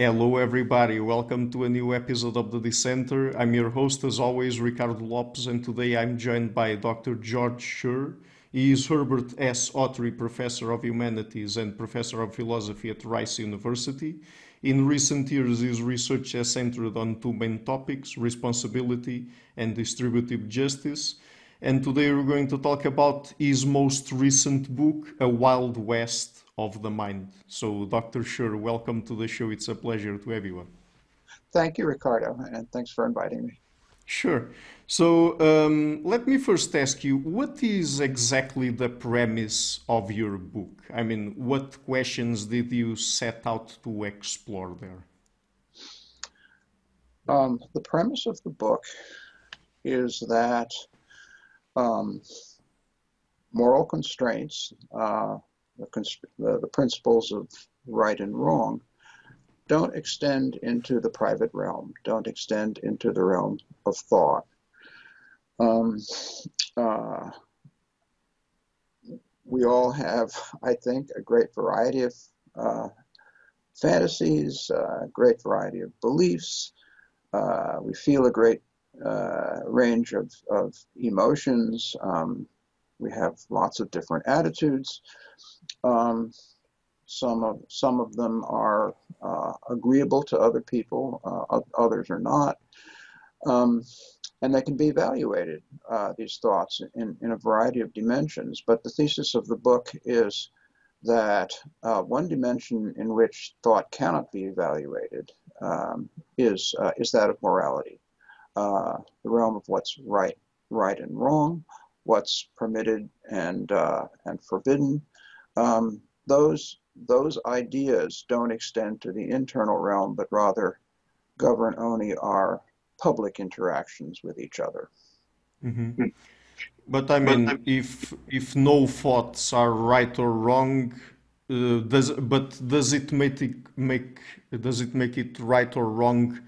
Hello, everybody. Welcome to a new episode of the Dissenter. I'm your host, as always, Ricardo Lopes, and today I'm joined by Dr. George Sher. He is Herbert S. Autrey Professor of Humanities and Professor of Philosophy at Rice University. In recent years, his research has centered on two main topics, responsibility and distributive justice. And today we're going to talk about his most recent book, A Wild West of the Mind. So, Dr. Sher, welcome to the show. It's a pleasure to have you on. Thank you, Ricardo, and thanks for inviting me. Sure. So, let me first ask you, what is exactly the premise of your book? I mean, what questions did you set out to explore there? The premise of the book is that um, moral constraints, the principles of right and wrong, don't extend into the private realm, don't extend into the realm of thought. Um, uh, we all have, I think, a great variety of uh, fantasies, a great variety of beliefs. We feel a great range of emotions. We have lots of different attitudes. Um, some of them are agreeable to other people, others are not. Um, and they can be evaluated, these thoughts, in a variety of dimensions. But the thesis of the book is that one dimension in which thought cannot be evaluated is that of morality, the realm of what's right and wrong, what's permitted and forbidden. Those ideas don't extend to the internal realm, but rather govern only our public interactions with each other. Hmm. But I mean, if no thoughts are right or wrong, does it make it right or wrong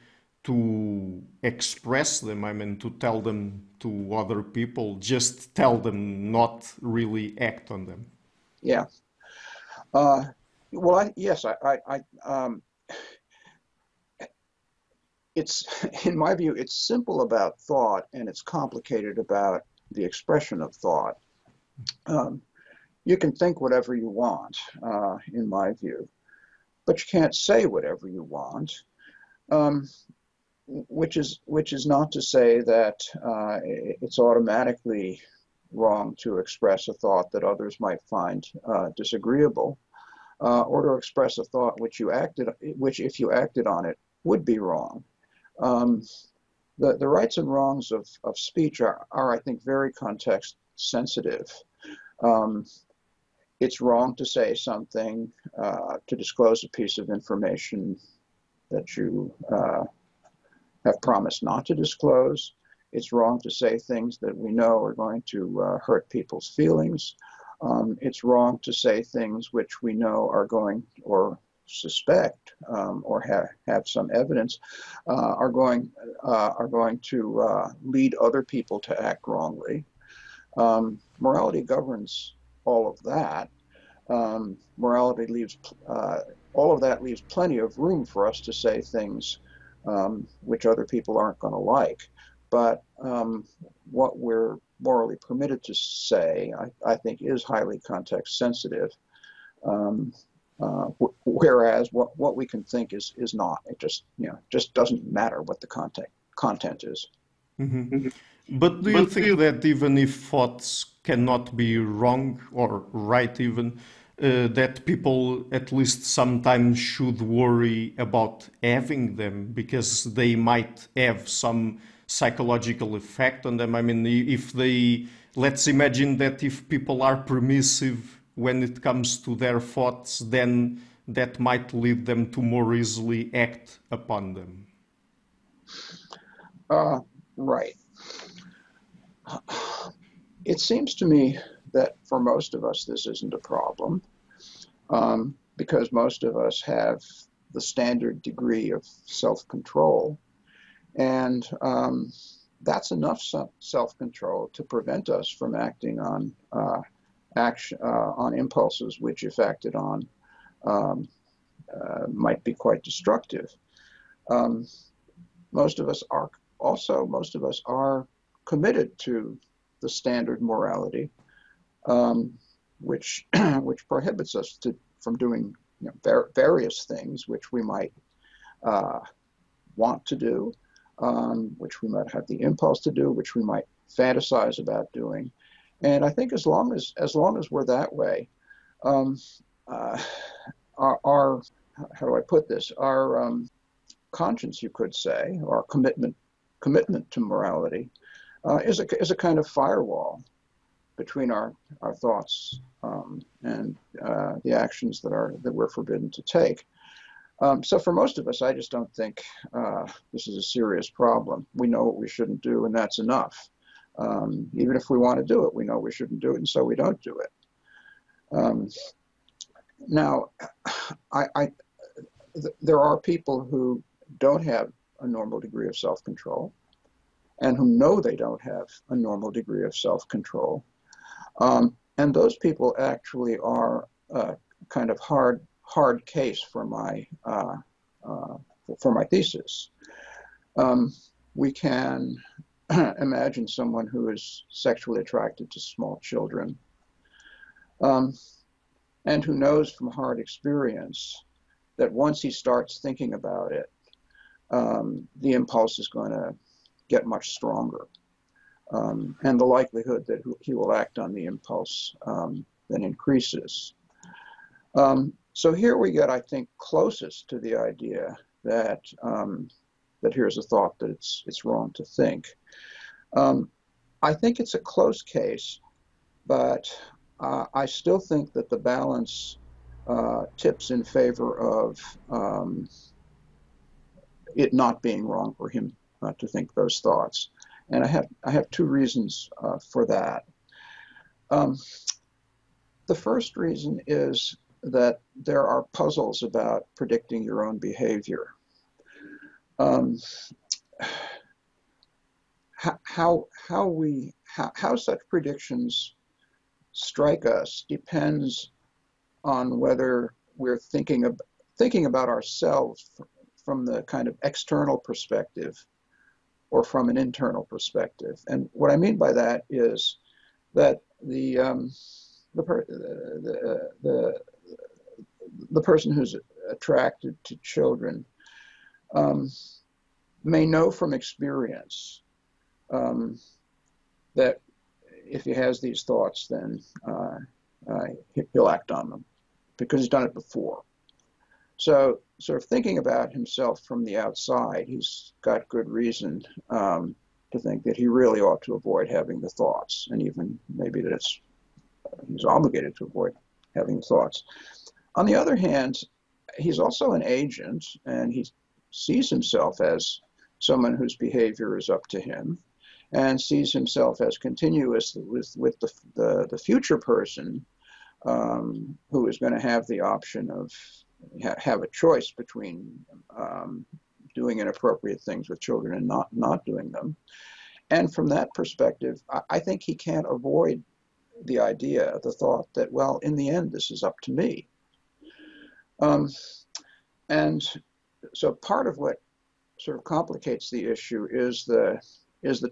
to express them? I mean, to tell them to other people, just tell them, not really act on them. Yeah. Uh, well, yes, it's in my view, it's simple about thought and it's complicated about the expression of thought. Um, you can think whatever you want, in my view, but you can't say whatever you want. Um, which is not to say that it's automatically wrong to express a thought that others might find disagreeable, or to express a thought which if you acted on it would be wrong. Um, the rights and wrongs of speech are, I think, very context sensitive. Um, it's wrong to say something, to disclose a piece of information that you have promised not to disclose. It's wrong to say things that we know are going to hurt people's feelings. It's wrong to say things which we know are going, or suspect, or have some evidence, are going to lead other people to act wrongly. Morality governs all of that. Morality leaves all of that leaves plenty of room for us to say things which other people aren't going to like. But what we're morally permitted to say, I think, is highly context sensitive. Um, Whereas what we can think is not. It just doesn't matter what the content is. Hmm. But do you think that even if thoughts cannot be wrong or right, even that people at least sometimes should worry about having them because they might have some psychological effect on them? I mean, if they, let's imagine that if people are permissive when it comes to their thoughts, then that might lead them to more easily act upon them. Uh, right. It seems to me that for most of us this isn't a problem, because most of us have the standard degree of self-control, and that's enough self-control to prevent us from acting on impulses which, if acted on, um, might be quite destructive. Um, most of us are committed to the standard morality, which which prohibits us from doing various things which we might uh, want to do, which we might have the impulse to do, which we might fantasize about doing. And I think as long as we're that way, um, uh, our how do I put this? Our conscience, you could say, or commitment to morality, is a kind of firewall between our thoughts and the actions that we're forbidden to take. So for most of us, I just don't think this is a serious problem. We know what we shouldn't do, and that's enough. Even if we want to do it, we know we shouldn't do it, and so we don't do it. Now, there are people who don't have a normal degree of self-control and who know they don't have a normal degree of self-control. And those people actually are a kind of hard case for my thesis. We can imagine someone who is sexually attracted to small children, and who knows from hard experience that once he starts thinking about it, the impulse is going to get much stronger. And the likelihood that he will act on the impulse then increases. So here we get, I think, closest to the idea that here's a thought that it's wrong to think. I think it's a close case, but I still think that the balance tips in favor of it not being wrong for him to think those thoughts. And I have two reasons for that. The first reason is that there are puzzles about predicting your own behavior. How such predictions strike us depends on whether we're thinking about ourselves from the kind of external perspective or from an internal perspective. And what I mean by that is that the person who's attracted to children may know from experience that if he has these thoughts, then he'll act on them because he's done it before. So sort of thinking about himself from the outside, he's got good reason to think that he really ought to avoid having the thoughts, and even maybe that he's obligated to avoid having the thoughts. On the other hand, he's also an agent, and he sees himself as someone whose behavior is up to him, and sees himself as continuous with the future person who is going to have the option of have a choice between doing inappropriate things with children and not doing them. And from that perspective, I think he can't avoid the idea, the thought that, well, in the end, this is up to me. And so part of what sort of complicates the issue is the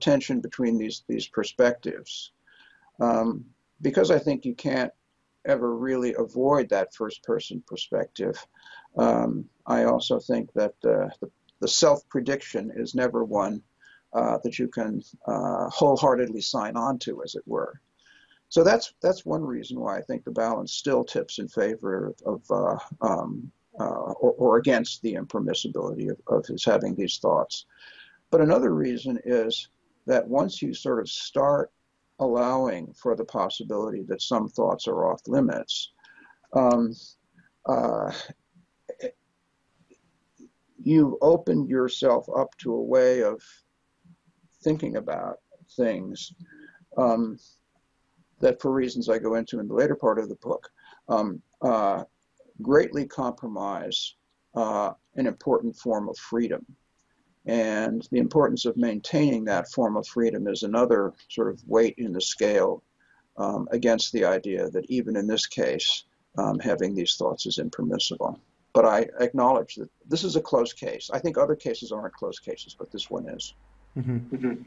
tension between these perspectives. Because I think you can't ever really avoid that first person perspective, I also think that the self-prediction is never one that you can wholeheartedly sign on to, as it were. So that's one reason why I think the balance still tips in favor of or against the impermissibility of his having these thoughts. But another reason is that once you sort of start allowing for the possibility that some thoughts are off limits, you've opened yourself up to a way of thinking about things that, for reasons I go into in the later part of the book, greatly compromise an important form of freedom. And the importance of maintaining that form of freedom is another sort of weight in the scale against the idea that even in this case, having these thoughts is impermissible. but I acknowledge that this is a close case. I think other cases aren't close cases, but this one is.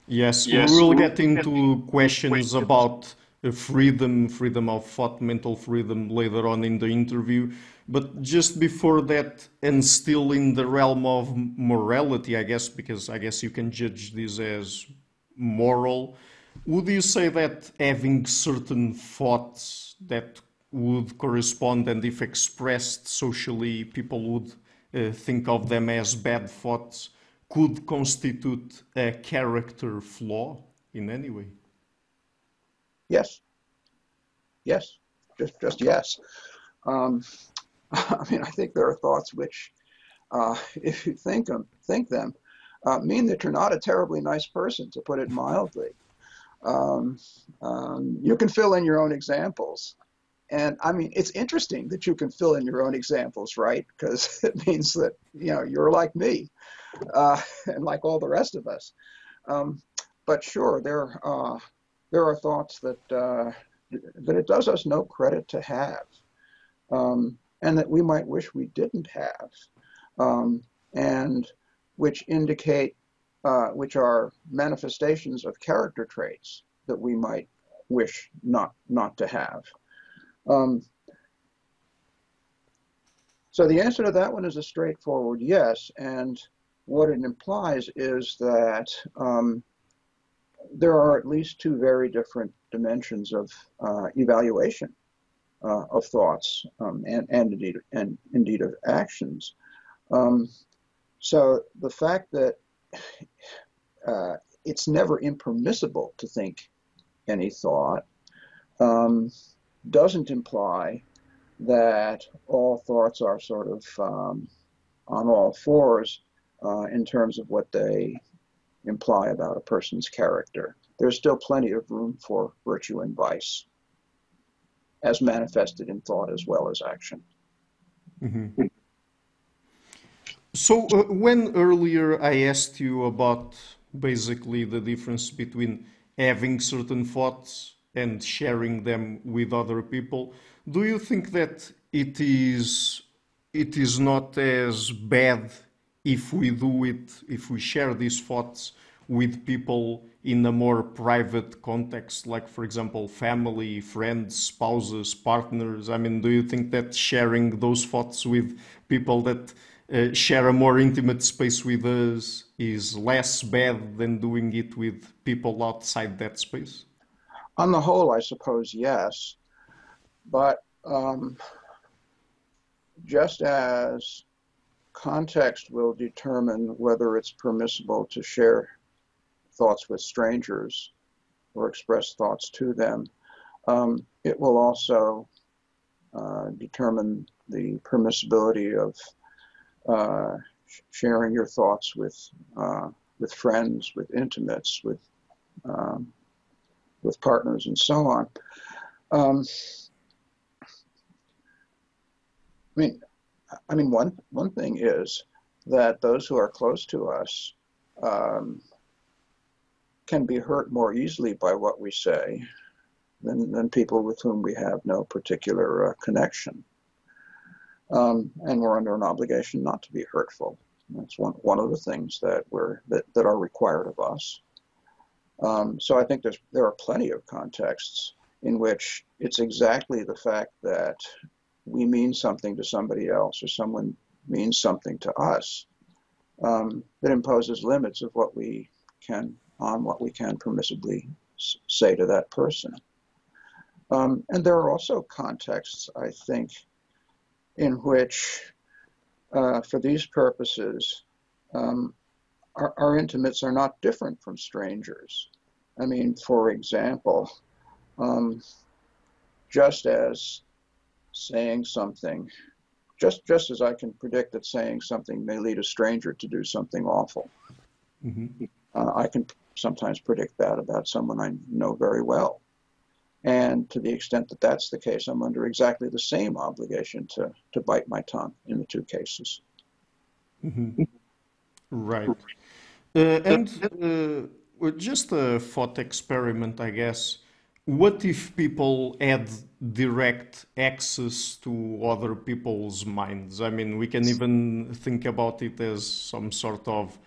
Yes, we will get into questions about freedom of thought, mental freedom later on in the interview. But just before that, and still in the realm of morality, I guess, because I guess you can judge this as moral, would you say that having certain thoughts that would correspond, and if expressed socially, people would think of them as bad thoughts, could constitute a character flaw in any way? Yes, yes, just yes. Um, I mean, I think there are thoughts which, if you think them, mean that you're not a terribly nice person, to put it mildly. Um, you can fill in your own examples. And I mean, it's interesting that you can fill in your own examples, right? Because it means that, you're like me, and like all the rest of us. Um, but sure, there are thoughts that it does us no credit to have, and that we might wish we didn't have, and which indicate, which are manifestations of character traits that we might wish not to have. Um, so the answer to that one is a straightforward yes, and what it implies is that there are at least two very different dimensions of evaluation of thoughts, and indeed of actions. Um, so the fact that it's never impermissible to think any thought doesn't imply that all thoughts are sort of on all fours in terms of what they imply about a person's character. There's still plenty of room for virtue and vice, as manifested in thought as well as action. Mm-hmm. So, when earlier I asked you about basically the difference between having certain thoughts and sharing them with other people, do you think that it is not as bad if we do it, if we share these thoughts with people in a more private context, like, for example, family, friends, spouses, partners? I mean, do you think that sharing those thoughts with people that share a more intimate space with us is less bad than doing it with people outside that space? On the whole, I suppose yes, but just as context will determine whether it's permissible to share thoughts with strangers or express thoughts to them, it will also determine the permissibility of sharing your thoughts with friends, with intimates, with partners, and so on. Um, I mean, one thing is that those who are close to us can be hurt more easily by what we say than people with whom we have no particular connection. And we're under an obligation not to be hurtful. That's one of the things that are required of us. So I think there are plenty of contexts in which it's exactly the fact that we mean something to somebody else or someone means something to us that imposes limits of what we can permissibly say to that person. And there are also contexts, I think, in which, for these purposes, our intimates are not different from strangers. I mean, for example, just as saying something, just as I can predict that saying something may lead a stranger to do something awful, Mm-hmm. I can sometimes predict that about someone I know very well. And to the extent that that's the case, I'm under exactly the same obligation to bite my tongue in the two cases. Mm-hmm. Right. And just a thought experiment, I guess. What if people had direct access to other people's minds? I mean, we can even think about it as some sort of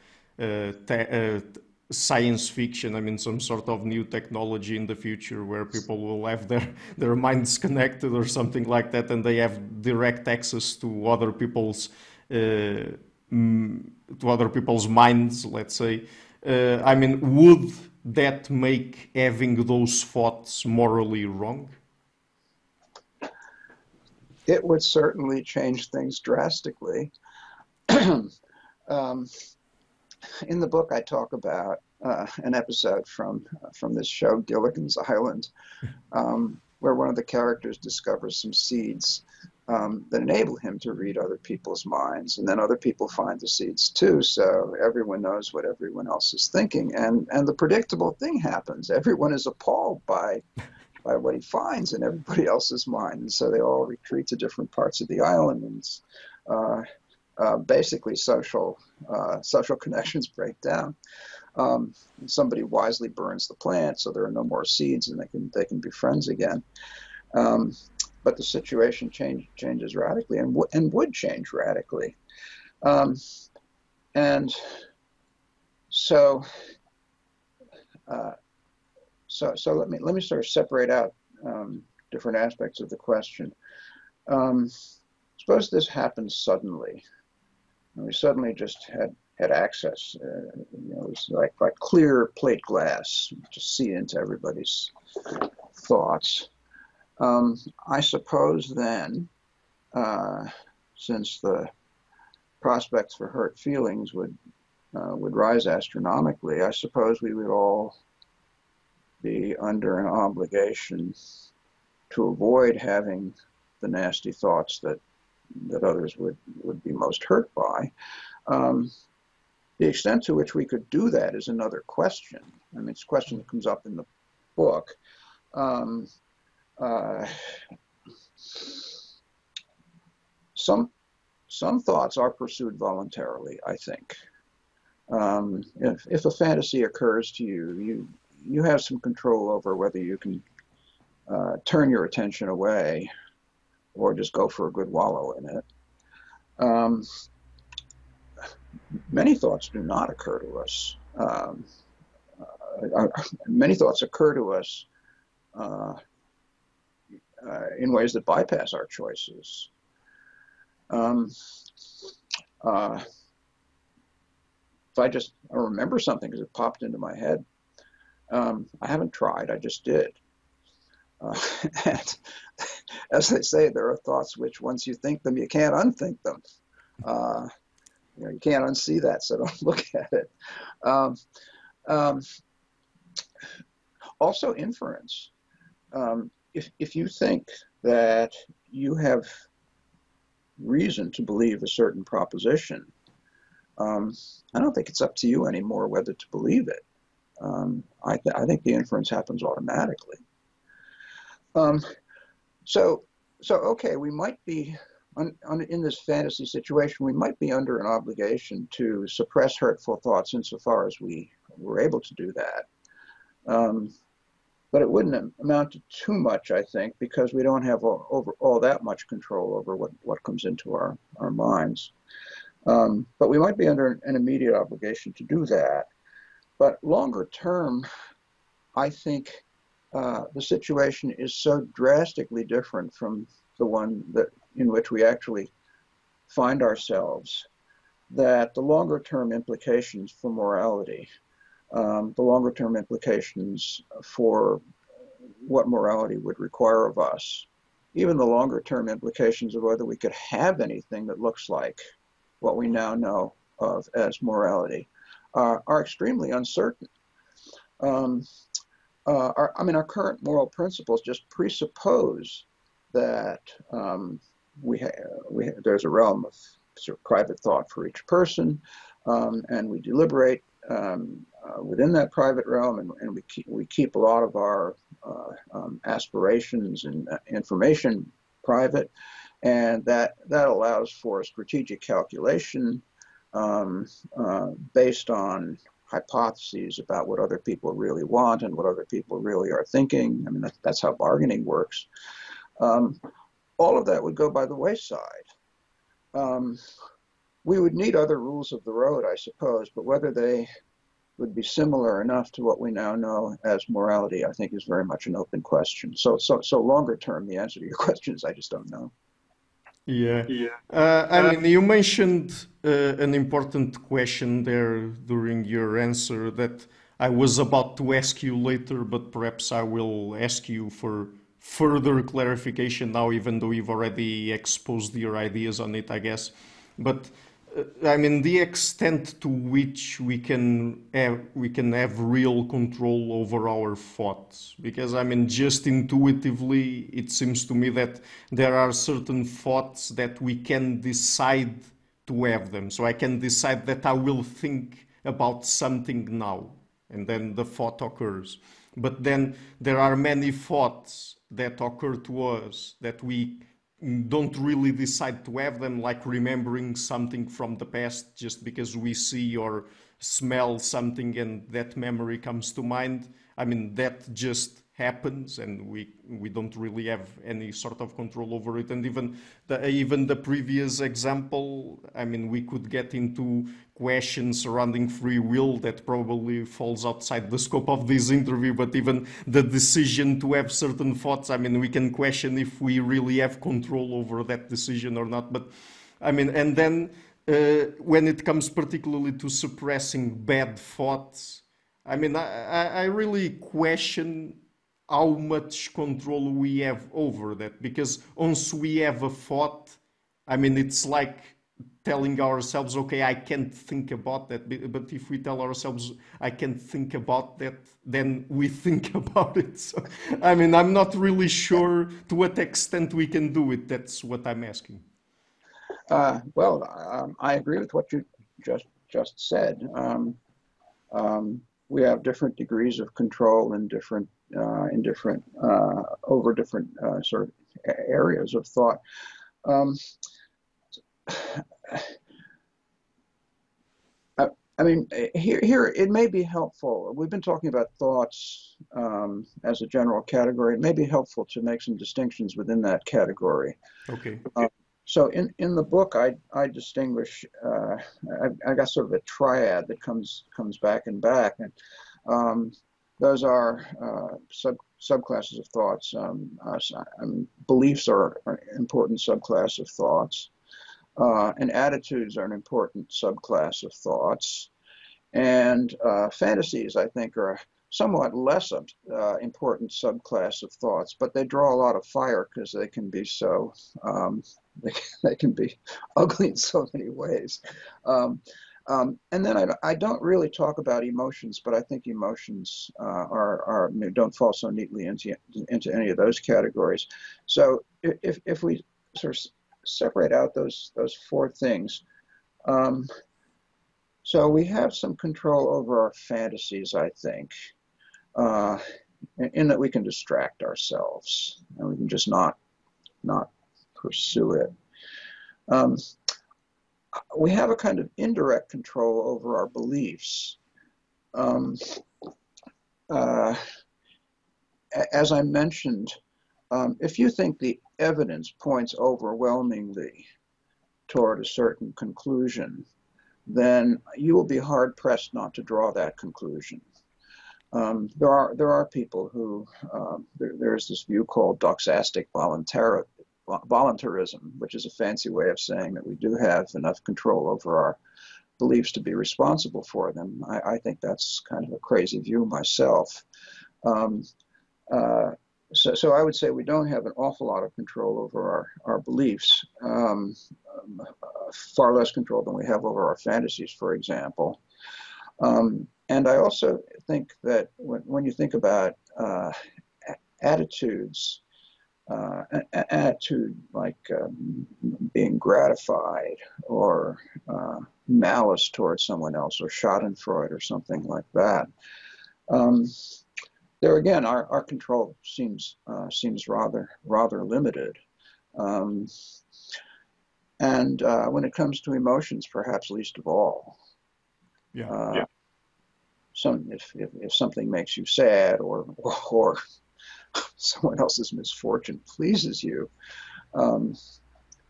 science fiction. I mean, some sort of new technology in the future where people will have their minds connected or something like that, and they have direct access uh, to other people's minds, let's say. I mean, would that make having those thoughts morally wrong? It would certainly change things drastically. um, in the book, I talk about an episode from this show, Gilligan's Island, where one of the characters discovers some seeds that enable him to read other people's minds, and then other people find the seeds too. So everyone knows what everyone else is thinking, and the predictable thing happens: everyone is appalled by what he finds in everybody else's mind, and so they all retreat to different parts of the island, and basically social connections break down. Somebody wisely burns the plant, so there are no more seeds, and they can be friends again. But the situation changes radically, and would change radically. Um, and so, uh, so let me sort of separate out different aspects of the question. Um, Suppose this happens suddenly. And we suddenly just had access. It was like clear plate glass to see into everybody's thoughts. I suppose then, since the prospects for hurt feelings would rise astronomically, I suppose we would all be under an obligation to avoid having the nasty thoughts that others would be most hurt by. The extent to which we could do that is another question. I mean, it's a question that comes up in the book. Um, uh, some thoughts are pursued voluntarily, I think. If a fantasy occurs to you, you have some control over whether you can turn your attention away or just go for a good wallow in it. Many thoughts do not occur to us. Many thoughts occur to us in ways that bypass our choices. If I remember something because it popped into my head, I haven't tried, I just did. And as they say, there are thoughts which once you think them, you can't unthink them. You can't unsee that, so don't look at it. Um, um, Also, inference. If you think that you have reason to believe a certain proposition, I don't think it's up to you anymore whether to believe it. I think the inference happens automatically. So okay, we might be in this fantasy situation. We might be under an obligation to suppress hurtful thoughts insofar as we were able to do that. But it wouldn't amount to too much, I think, because we don't have all that much control over what comes into our minds. But we might be under an immediate obligation to do that. But longer term, I think the situation is so drastically different from the one in which we actually find ourselves that the longer term implications for morality, the longer term implications for what morality would require of us, even the longer term implications of whether we could have anything that looks like what we now know of as morality, are extremely uncertain. Our current moral principles just presuppose that there's a realm of sort of private thought for each person, and we deliberate within that private realm, and we keep a lot of our aspirations and information private, and that allows for strategic calculation based on hypotheses about what other people really want and what other people really are thinking. I mean, that's how bargaining works. All of that would go by the wayside. We would need other rules of the road, I suppose, but whether they would be similar enough to what we now know as morality, I think, is very much an open question. So longer term, the answer to your question is I just don't know. Yeah. I mean, you mentioned an important question there during your answer that I was about to ask you later, but perhaps I will ask you for further clarification now, even though you've already exposed your ideas on it, I guess. But I mean, the extent to which we can have real control over our thoughts, because I mean, just intuitively, it seems to me that there are certain thoughts that we can decide to have them. So I can decide that I will think about something now, and then the thought occurs. But then there are many thoughts that occur to us that we don't really decide to have them, like remembering something from the past just because we see or smell something and that memory comes to mind. I mean, that just happens and we don't really have any sort of control over it. And even the previous example, I mean, we could get into questions surrounding free will that probably falls outside the scope of this interview, but even the decision to have certain thoughts, I mean, we can question if we really have control over that decision or not. But I mean, and then when it comes particularly to suppressing bad thoughts, I mean, I really question how much control we have over that, because once we have a thought, I mean, it's like telling ourselves, okay, I can't think about that. But if we tell ourselves, I can't think about that, then we think about it. So, I mean, I'm not really sure to what extent we can do it. That's what I'm asking. I agree with what you just said. We have different degrees of control in different over different sort of areas of thought. Um, I mean, here it may be helpful. We've been talking about thoughts as a general category. It may be helpful to make some distinctions within that category. Okay. So in the book, I distinguish. I got sort of a triad that comes back and back, and those are subclasses of thoughts. Beliefs are an important subclass of thoughts, and attitudes are an important subclass of thoughts, and fantasies, I think, are a somewhat less important subclass of thoughts, but they draw a lot of fire because they can be so they can be ugly in so many ways. And then I don't really talk about emotions, but I think emotions don't fall so neatly into any of those categories. So if we sort of separate out those four things, so we have some control over our fantasies, I think, in that we can distract ourselves and we can just not pursue it. We have a kind of indirect control over our beliefs. As I mentioned, if you think the evidence points overwhelmingly toward a certain conclusion, then you will be hard pressed not to draw that conclusion. There are people who there's this view called doxastic voluntarism, which is a fancy way of saying that we do have enough control over our beliefs to be responsible for them. I think that's kind of a crazy view myself. So I would say we don't have an awful lot of control over our beliefs, far less control than we have over our fantasies, for example. And I also think that when you think about attitudes, an attitude like being gratified or malice towards someone else or schadenfreude or something like that, there again, our control seems rather limited. And when it comes to emotions, perhaps least of all. Yeah. if something makes you sad, or someone else's misfortune pleases you, um,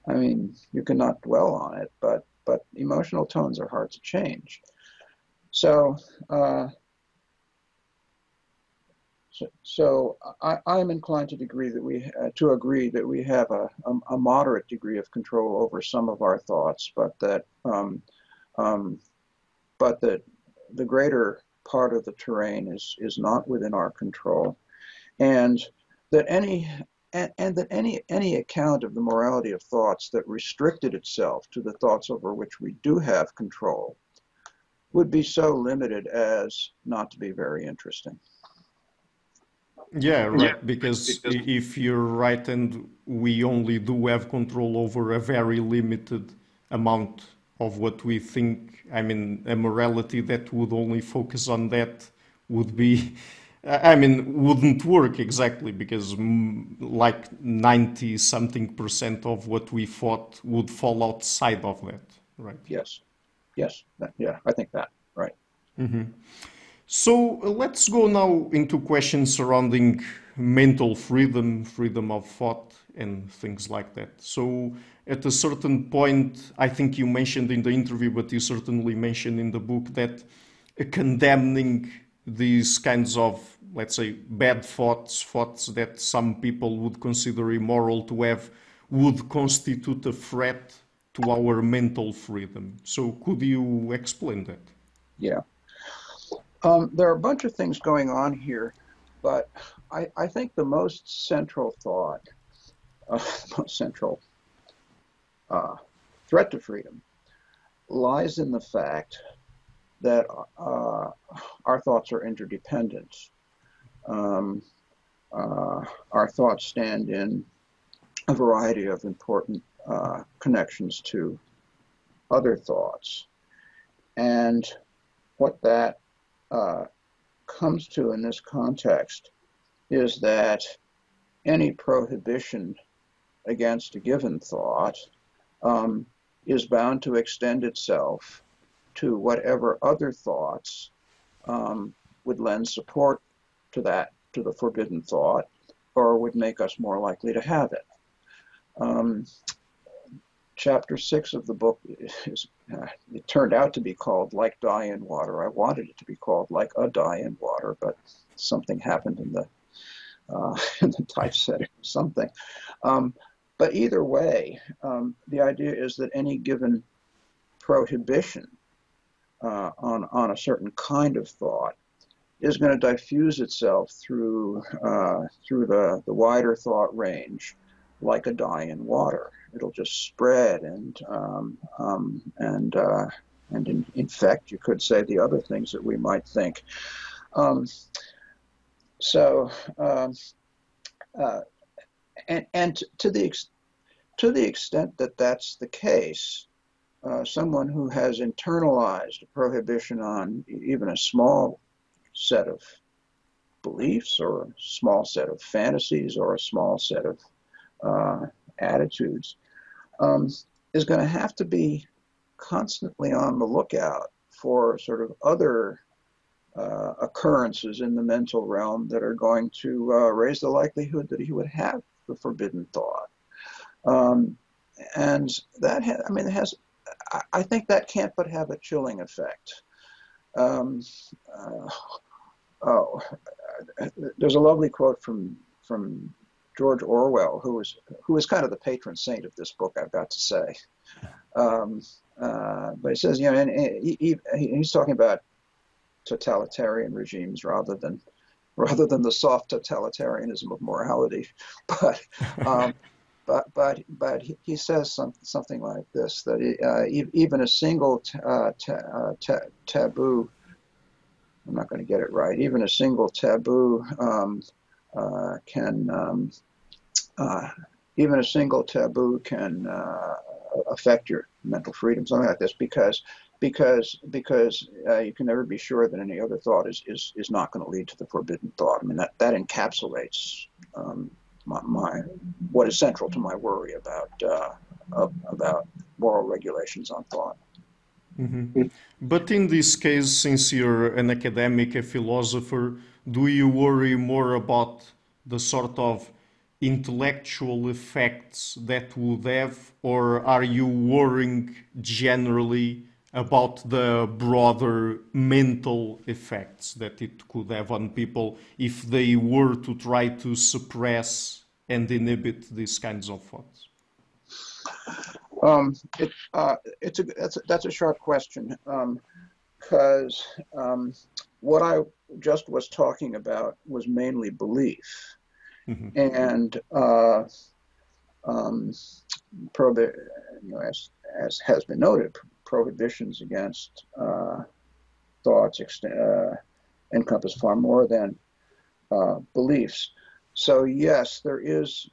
I mean, you cannot dwell on it, but emotional tones are hard to change. So, I'm inclined to agree that we have a moderate degree of control over some of our thoughts, um, but that the greater part of the terrain is not within our control, and that any account of the morality of thoughts that restricted itself to the thoughts over which we do have control would be so limited as not to be very interesting. Yeah, right. Because if you're right, and we only do have control over a very limited amount of what we think, I mean, a morality that would only focus on that would be, I mean, wouldn't work exactly, because like 90 something percent of what we thought would fall outside of that, right? Yes, yes, yeah, I think that, right. So let's go now into questions surrounding mental freedom, freedom of thought, and things like that. So at a certain point, I think you mentioned in the interview, but you certainly mentioned in the book that condemning these kinds of, let's say, bad thoughts, thoughts that some people would consider immoral to have, would constitute a threat to our mental freedom. So could you explain that? Yeah. There are a bunch of things going on here, but I think the most central thought, most central uh, threat to freedom lies in the fact that our thoughts are interdependent. Um, our thoughts stand in a variety of important connections to other thoughts. And what that uh, comes to in this context is that any prohibition against a given thought um, is bound to extend itself to whatever other thoughts would lend support to the forbidden thought, or would make us more likely to have it. Um, Chapter 6 of the book it turned out to be called Like Dye in Water. I wanted it to be called Like a Dye in Water, but something happened in the in the typesetting or something. Um, but either way, the idea is that any given prohibition on a certain kind of thought is going to diffuse itself through the wider thought range like a dye in water. It'll just spread and infect, you could say, the other things that we might think. Um, so uh, and to the extent that that's the case, someone who has internalized a prohibition on even a small set of beliefs, or a small set of fantasies, or a small set of attitudes, um, is going to have to be constantly on the lookout for sort of other occurrences in the mental realm that are going to raise the likelihood that he would have the forbidden thought. And that I think that can't but have a chilling effect. Um, uh, oh, there's a lovely quote from George Orwell, who was kind of the patron saint of this book, I've got to say. But he says, and he's talking about totalitarian regimes rather than the soft totalitarianism of morality. But he says something like this, that even a single taboo, I'm not going to get it right, even a single taboo can even a single taboo can affect your mental freedom, something like this, because you can never be sure that any other thought is not going to lead to the forbidden thought. I mean, that encapsulates my what is central to my worry about moral regulations on thought. Mhm. But in this case, since you're an academic, a philosopher, do you worry more about the sort of intellectual effects that would have, or are you worrying generally about the broader mental effects that it could have on people if they were to try to suppress and inhibit these kinds of thoughts? That's a sharp question, because what I just was talking about was mainly belief, Mhm. and um, as has been noted, prohibitions against thoughts encompass far more than beliefs. So yes, there is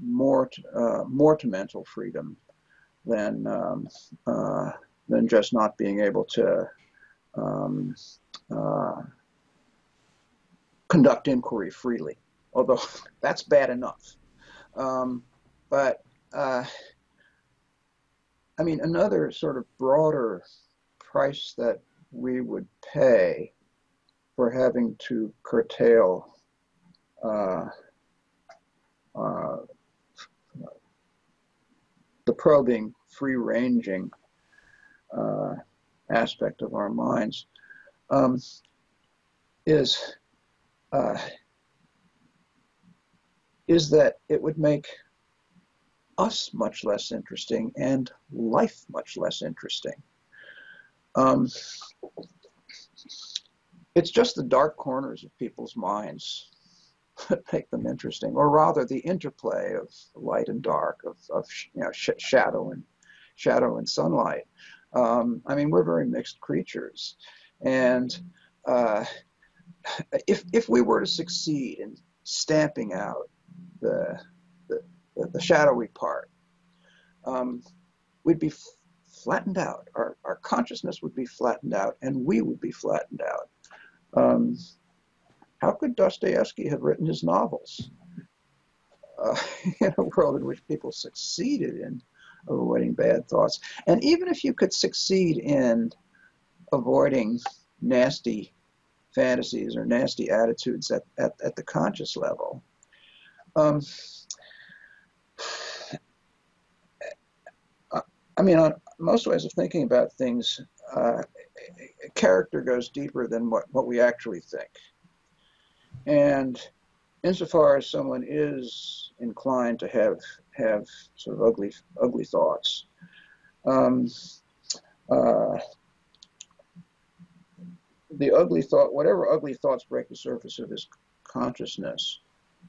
more to mental freedom than um, uh, than just not being able to um, uh, conduct inquiry freely. Although that's bad enough. Um, but I mean, another sort of broader price that we would pay for having to curtail uh, uh, the probing, free-ranging uh, aspect of our minds um, is uh, is that it would make us much less interesting and life much less interesting. Um, it's just the dark corners of people's minds that make them interesting, or rather, the interplay of light and dark, of shadow and sunlight. I mean, we're very mixed creatures, and uh, if we were to succeed in stamping out the the, the shadowy part, um, we'd be flattened out. Our consciousness would be flattened out, and we would be flattened out. Um, how could Dostoevsky have written his novels uh, in a world in which people succeeded in avoiding bad thoughts? And even if you could succeed in avoiding nasty fantasies or nasty attitudes at the conscious level, um, I mean, on most ways of thinking about things, character goes deeper than what we actually think. And insofar as someone is inclined to have sort of ugly thoughts, um, uh, the ugly thought, whatever ugly thoughts break the surface of his consciousness,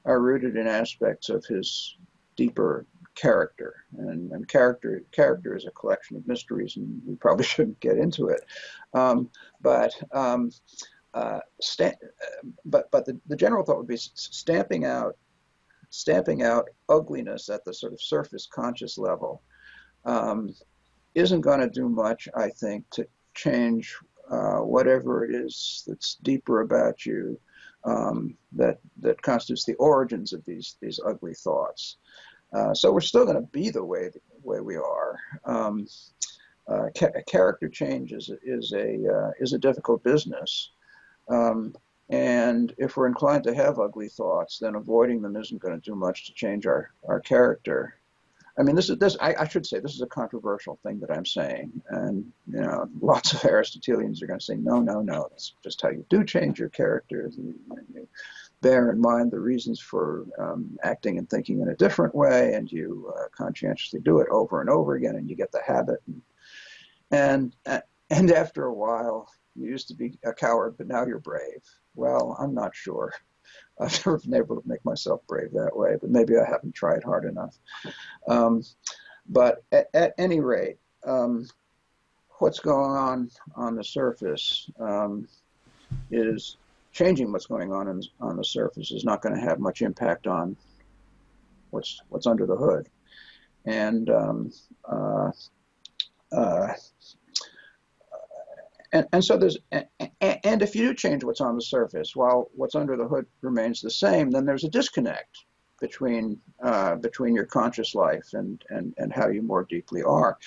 are rooted in aspects of his deeper character. And character is a collection of mysteries, and we probably shouldn't get into it. Um, but uh, sta- but the general thought would be stamping out ugliness at the sort of surface conscious level um, isn't going to do much, I think, to change whatever it is that's deeper about you that constitutes the origins of these ugly thoughts. So we're still going to be the way we are. Character change is a difficult business. Um, and if we're inclined to have ugly thoughts, then avoiding them isn't going to do much to change our character. I mean, I should say this is a controversial thing that I'm saying, and lots of Aristotelians are going to say no, no, no. That's just how you do change your character. You bear in mind the reasons for acting and thinking in a different way, and you conscientiously do it over and over again, and you get the habit. And and after a while, you used to be a coward, but now you're brave. Well, I'm not sure. I've never been able to make myself brave that way, but maybe I haven't tried hard enough. Um, but at any rate, what's going on the surface is changing what's going on the surface is not going to have much impact on what's under the hood. And uh, and so there's and if you do change what's on the surface while what's under the hood remains the same, then there's a disconnect between your conscious life and how you more deeply are,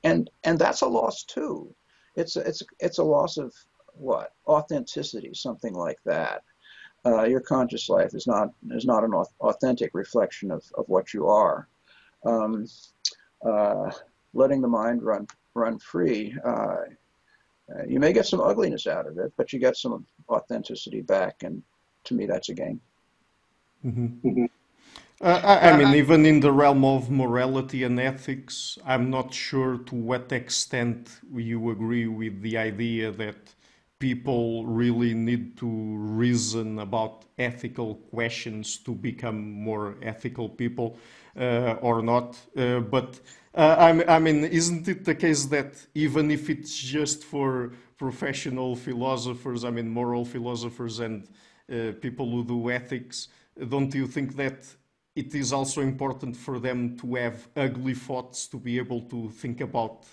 and that's a loss too. it's a loss of what? Authenticity, something like that. Your conscious life is not an authentic reflection of what you are. Um, Letting the mind run free, you may get some ugliness out of it, but you get some authenticity back, and to me, that's a gain. Mm-hmm. I mean, even in the realm of morality and ethics, I'm not sure to what extent you agree with the idea that people really need to reason about ethical questions to become more ethical people or not. I mean, isn't it the case that even if it's just for professional philosophers, I mean, moral philosophers and people who do ethics, don't you think that it is also important for them to have ugly thoughts to be able to think about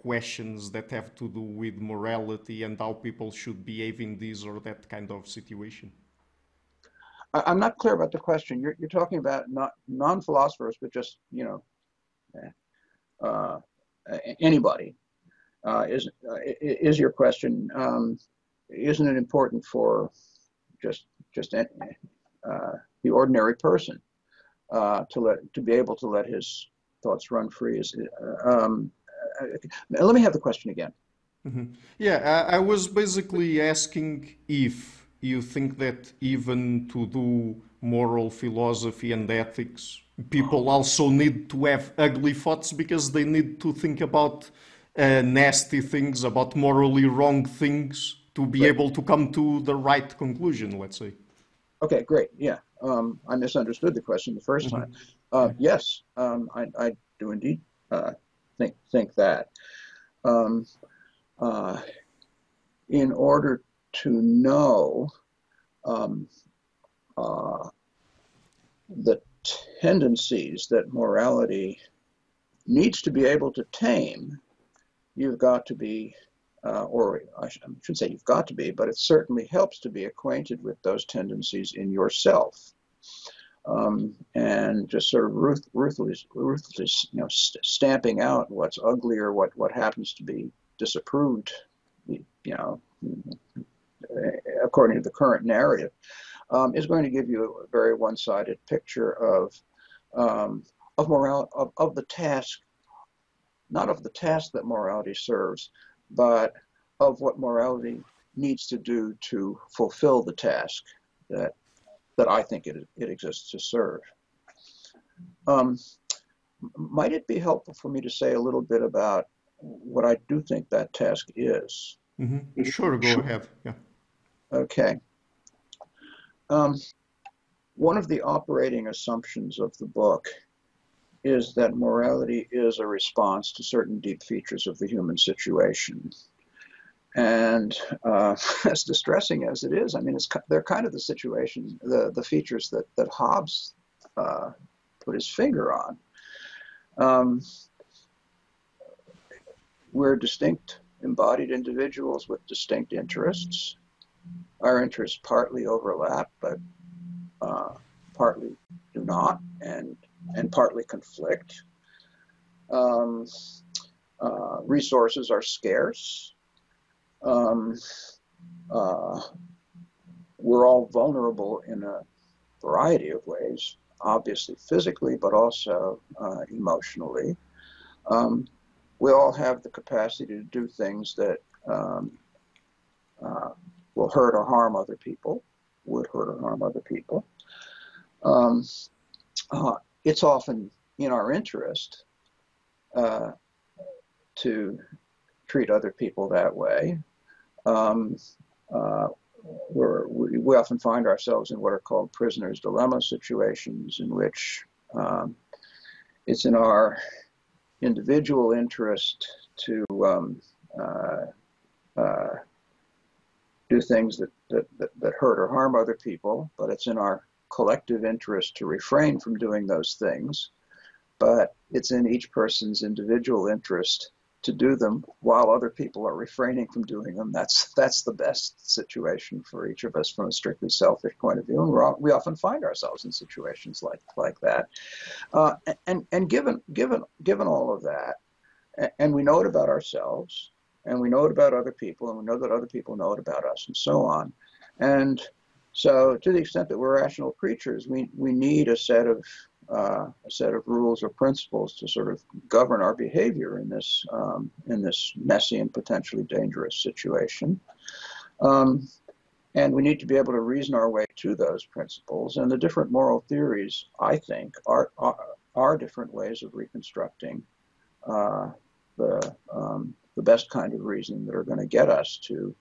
questions that have to do with morality and how people should behave in this or that kind of situation? I'm not clear about the question. You're talking about not non-philosophers, but just uh, anybody. Is your question? Isn't it important for just the ordinary person to be able to let his thoughts run free? Let me have the question again. Mhm. Yeah, I was basically asking if you think that even to do moral philosophy and ethics, people also need to have ugly thoughts because they need to think about nasty things, about morally wrong things to be Great. able to come to the right conclusion, let's say. Okay, great. Yeah, I misunderstood the question the first time. Hmm. Yeah. Yes, I do indeed think that. Um, uh, in order to know um, uh, the tendencies that morality needs to be able to tame, you've got to be, or I should say you've got to be, but it certainly helps to be acquainted with those tendencies in yourself. And just sort of ruthlessly, stamping out what's ugly or what happens to be disapproved, you know, according to the current narrative, is going to give you a very one-sided picture um, of morality, of the task, not of the task that morality serves, but of what morality needs to do to fulfill the task that I think it exists to serve. Um, might it be helpful for me to say a little bit about what I do think that task is? Hmm. Sure, go ahead. Yeah. Okay. Um, One of the operating assumptions of the book is that morality is a response to certain deep features of the human situation. And as distressing as it is, I mean, they're kind of the situation, the features that Hobbes put his finger on. Um, we're distinct embodied individuals with distinct interests. Our interests partly overlap, but partly do not, and partly conflict. Um, Resources are scarce. Um, uh, we're all vulnerable in a variety of ways, obviously physically, but also emotionally. Um, we all have the capacity to do things that uh, will hurt or harm other people, would hurt or harm other people. Um, it's often in our interest uh, to treat other people that way. Um, uh, we often find ourselves in what are called prisoner's dilemma situations in which it's in our individual interest to uh, uh, do things that hurt or harm other people, but it's in our collective interest to refrain from doing those things. But it's in each person's individual interest to do them while other people are refraining from doing them. That's the best situation for each of us from a strictly selfish point of view. And we often find ourselves in situations like that. And given all of that, and we know it about ourselves, and we know it about other people, and we know that other people know it about us, and so on. And so, to the extent that we're rational creatures, we need a set of rules or principles to sort of govern our behavior in this messy and potentially dangerous situation. And we need to be able to reason our way to those principles. And the different moral theories, I think, are different ways of reconstructing the best kind of reasoning that are going to get us to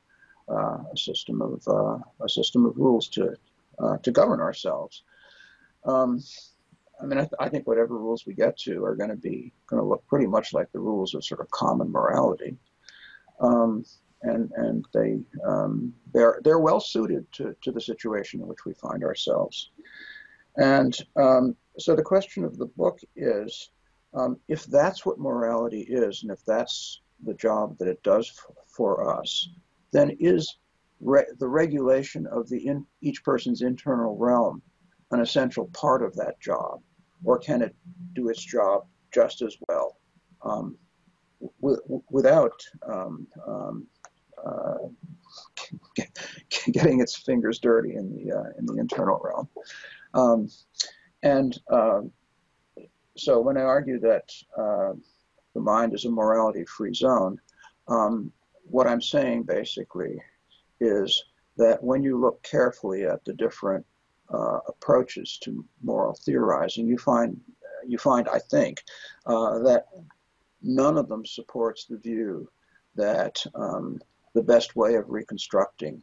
a system of rules to govern ourselves. I think whatever rules we get to are going to look pretty much like the rules of sort of common morality. And they're well suited to the situation in which we find ourselves. And so the question of the book is, if that's what morality is, and if that's the job that it does for us, then is the regulation of each person's internal realm an essential part of that job, or can it do its job just as well without getting its fingers dirty in the internal realm? So when I argue that the mind is a morality-free zone, what I'm saying basically is that when you look carefully at the different approaches to moral theorizing, you find, I think, that none of them supports the view that the best way of reconstructing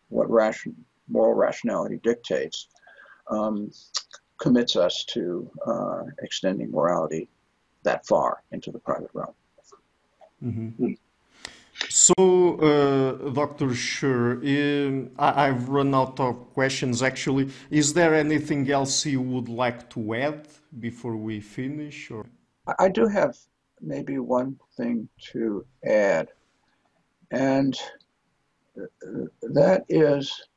what moral rationality dictates commits us to extending morality that far into the private realm. Mm-hmm. So, Dr. Sher, I've run out of questions actually. Is there anything else you would like to add before we finish? Or? I do have maybe one thing to add, and that is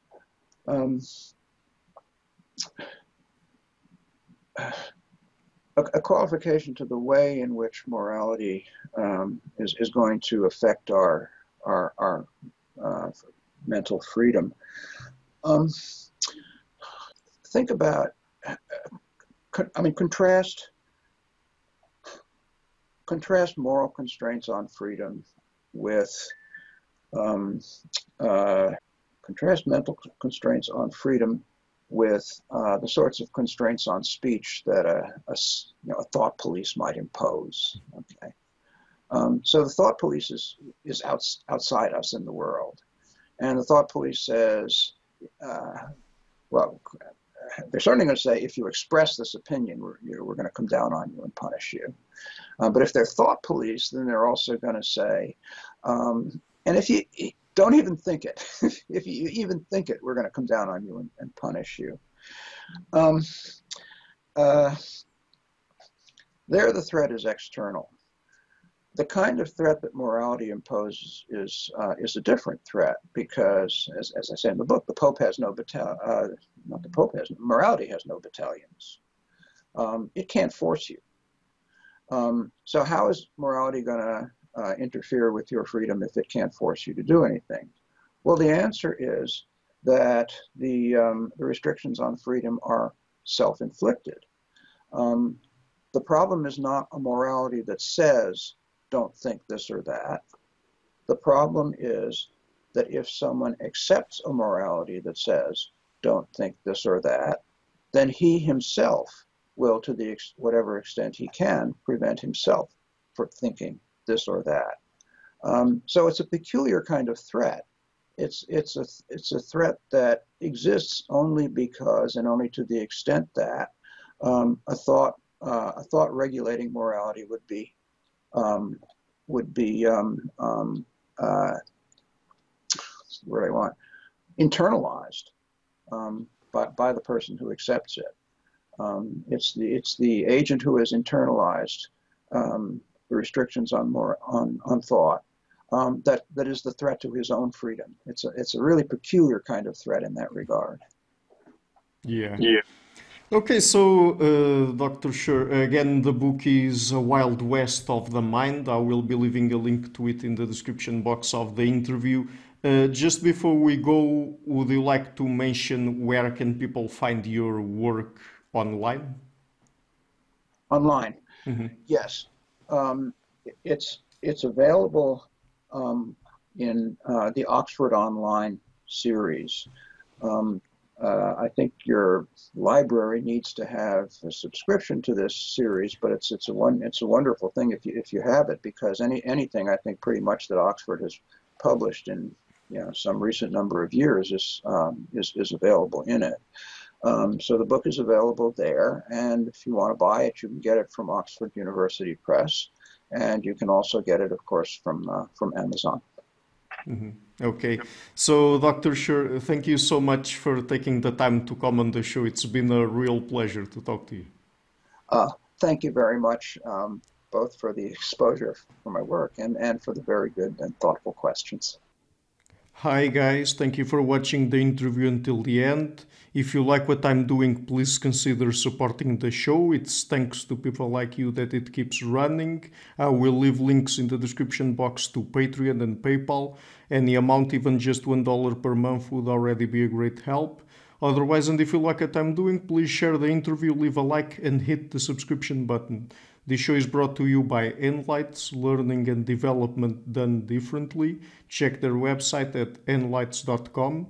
a qualification to the way in which morality is going to affect our mental freedom. Think about, contrast moral constraints on freedom with contrast mental constraints on freedom with the sorts of constraints on speech that a thought police might impose. Okay, so the thought police is outside us in the world, and the thought police says, well, they're certainly going to say, if you express this opinion, we're going to come down on you and punish you. But if they're thought police, then they're also going to say, and if you don't even think it, if you even think it, we're going to come down on you and punish you. There the threat is external. The kind of threat that morality imposes is a different threat, because, as I say in the book, the Pope has no morality has no battalions. It can't force you. So how is morality going to interfere with your freedom if it can't force you to do anything? Well, the answer is that the restrictions on freedom are self-inflicted. The problem is not a morality that says, don't think this or that. The problem is that if someone accepts a morality that says, don't think this or that, then he himself will, to whatever extent he can, prevent himself from thinking this or that. So it's a peculiar kind of threat. It's a threat that exists only because, and only to the extent that, a thought regulating morality would be internalized by the person who accepts it. It's the agent who has internalized the restrictions on thought that is the threat to his own freedom. It's a really peculiar kind of threat in that regard. Yeah. Okay, so Dr. Sher, again, the book is A Wild West of the Mind. I will be leaving a link to it in the description box of the interview. Just before we go, would you like to mention where can people find your work online? Online. Hmm. Yes, um, it's available um, in the Oxford Online series. Um, I think your library needs to have a subscription to this series, but it's a wonderful thing if you have it, because anything I think pretty much that Oxford has published in some recent number of years is available in it. So the book is available there, and if you want to buy it, you can get it from Oxford University Press, and you can also get it, of course, from Amazon. Okay, so Dr. Sher, thank you so much for taking the time to come on the show. It's been a real pleasure to talk to you. Uh, Thank you very much, both for the exposure for my work and for the very good and thoughtful questions. Hi guys, thank you for watching the interview until the end. If you like what I'm doing, please consider supporting the show. It's thanks to people like you that it keeps running. I will leave links in the description box to Patreon and PayPal. Any amount, even just $1 per month, would already be a great help. Otherwise, and if you like what I'm doing, please share the interview, leave a like, and hit the subscription button. This show is brought to you by Enlights, learning and development done differently. Check their website at enlights.com.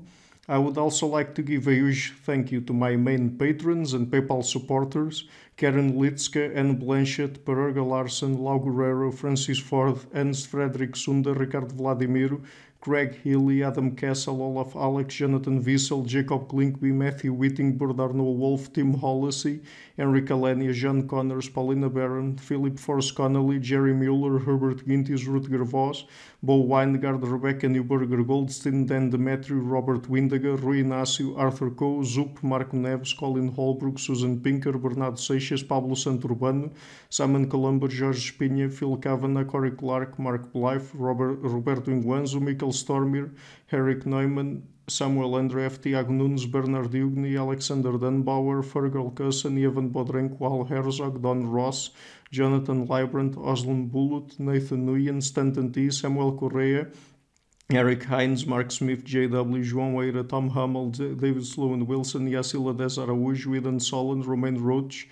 I would also like to give a huge thank you to my main patrons and PayPal supporters: Karen Litska, Anne Blanchett, Pererga Larsen, Lau Guerrero, Francis Ford, Hans Frederick Sunder, Ricardo Vladimiro, Craig Healy, Adam Kessel, Olaf Alex, Jonathan Wiesel, Jacob Klinkby, Matthew Whittingburg, Arnold Wolf, Tim Hollacy, Enrique Alenia, John Connors, Paulina Barron, Philip Force Connolly, Jerry Mueller, Herbert Gintis, Rutger Voss, Bo Weingard, Rebecca Newberger Goldstein, Dan Demetrio, Robert Windager, Rui Inácio, Arthur Coe, Zup, Marco Neves, Colin Holbrook, Susan Pinker, Bernardo Seixas, Pablo Santurbano, Simon Colombo, Jorge Espinha, Phil Kavanagh, Corey Clark, Mark Blythe, Roberto Inguanzo, Michael Stormir, Eric Neumann, Samuel Andreff, Tiago Nunes, Bernard Ugni, Alexander Dunbauer, Fergal Cusson, Evan Bodrenko, Al Herzog, Don Ross, Jonathan Librant, Oslan Bullitt, Nathan Nguyen, Stanton T, Samuel Correa, Eric Hines, Mark Smith, J.W., João Eira, Tom Hummel, David Sloan Wilson, Yacila Des Araújo, Eden Solon, Romain Roach,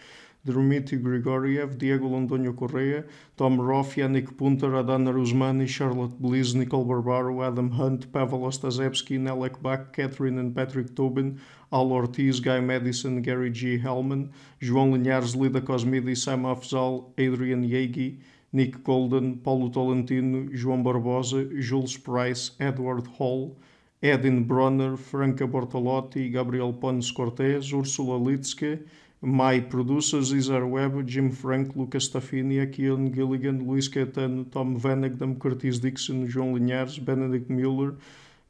Dmitry Grigoriev, Diego Londonio Correa, Tom Roth, Yannick Punter, Adana Rusmani, Charlotte Bliss, Nicole Barbaro, Adam Hunt, Pavel Ostazewski, Nelek Bach, Catherine and Patrick Tobin, Al Ortiz, Guy Madison, Gary G. Hellman, João Linhares, Lida Cosmidi, Sam Afzal, Adrian Yegi, Nick Golden, Paulo Tolentino, João Barbosa, Jules Price, Edward Hall, Edin Bronner, Franca Bortolotti, Gabriel Pons Cortez, Ursula Litske, my producers: Isar Webb, Jim Frank, Lucas Staffini, Kian Gilligan, Luís Caetano, Tom Vanagdam, Curtis Dixon, João Linhares, Benedict Mueller,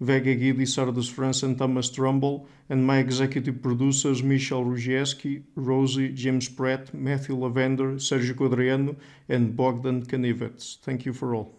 Vega Guidi, Sardas France, and Thomas Trumbull, and my executive producers: Michel Rugieski, Rosie, James Pratt, Matthew Lavender, Sergio Codriano, and Bogdan Kanivets. Thank you for all.